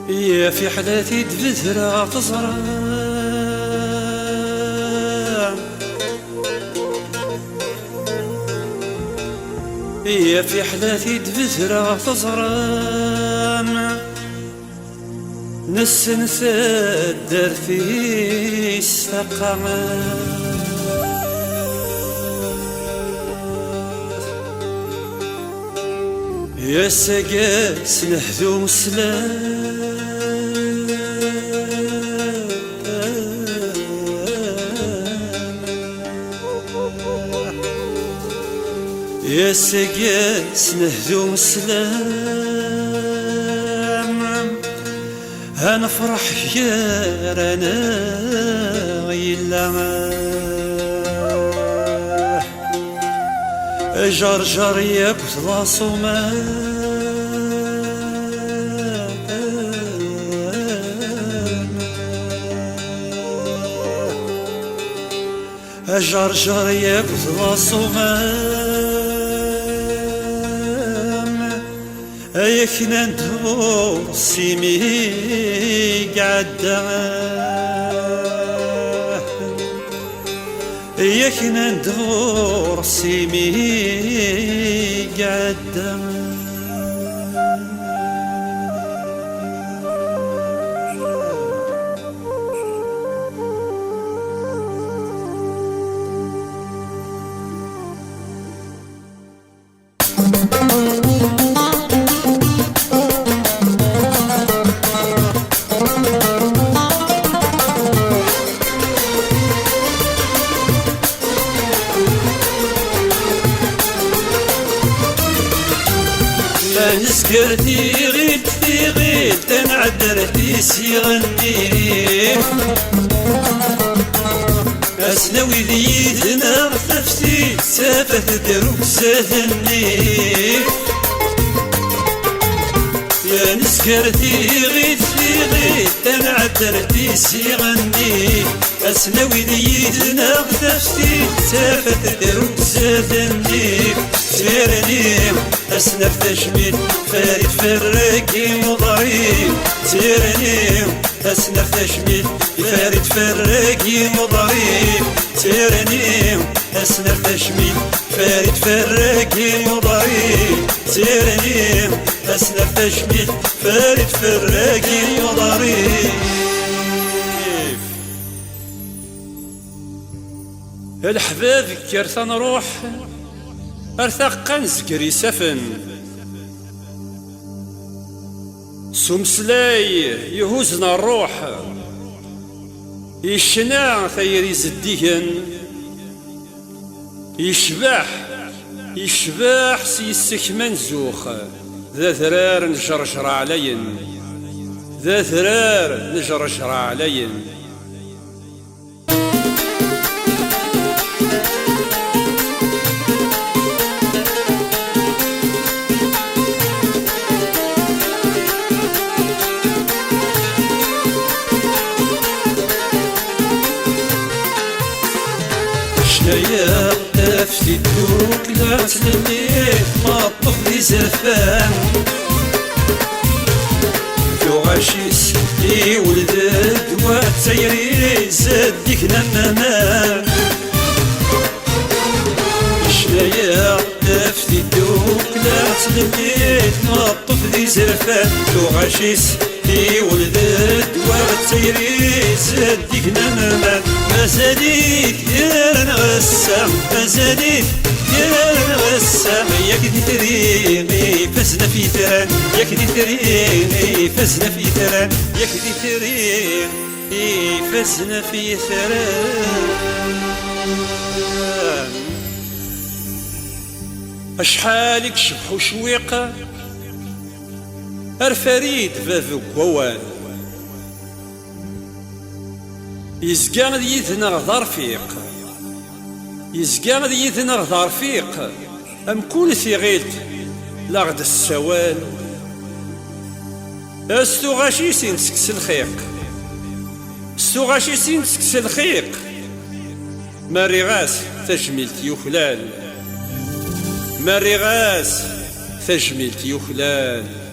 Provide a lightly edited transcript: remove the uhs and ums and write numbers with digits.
يا في حلاتي تبذرة تزرع، يا في حلاتي تبذرة تزرع، نسنسى الدار في السقا، يا سقاس نهدو مسلام، يا سقاس نهدو مسلام، هنفرح يا رانا يلا جرجر يا بطلاص وما جرجر يا بطلاص وما يكنا ندور سيمي قعدا، يكنا ندور سيمي قعدا. نسكرتي غيت في غيت تنعدرتي سيغني، أسنوي ذيدنا غثفتي سافت دروك سهني، يا نسكرتي غيت في غيت تنعدرتي سيغني، أسنوي ذيدنا غثفتي سافت دروك سهني، سيرني أسنف تجميل فارد فرقي مضاري، سيرني أسنف تجميل فارد فرقي مضاري، سيرني أسنف تجميل فارد فرقي مضاري، سيرني أسنف تجميل فارد فرقي مضاري. الحباب كرثا نروح أرثق نزكري سفن، سمسلاي يهوزنا الروح، يشنع ثيري زديهن، يشباح سيسك منزوخ، ذا ثرار نجرجر علين، ذا ثرار نجرجر علين. يا تفتي الدوك لا تلميت ما طفلي زفان، ذو غاشيس يولد وتسيري زدك نمامان، يا تفتي الدوك لا تلميت ما طفلي زفان، ذو غاشيس يولد وتسيري زدك نمامان، مازاليك يا نغسام مازاليك يا نغسام، ياك دي تريني فزنا في ثران، ياك دي تريني فزنا في ثران، ياك دي تريني فزنا في ثران. أشحالك شبح وشويقة الفريد باب قوان، يزقان يذنا غدار فيق، يزقى غادي يثنى غدا رفيق أم كل ثغيلت لغد السوال استو غاشي سين سكس الخيق استو غاشي سين سكس الخيق ماري غاس تجميلت يخلال ماري غاس تجميلت يخلال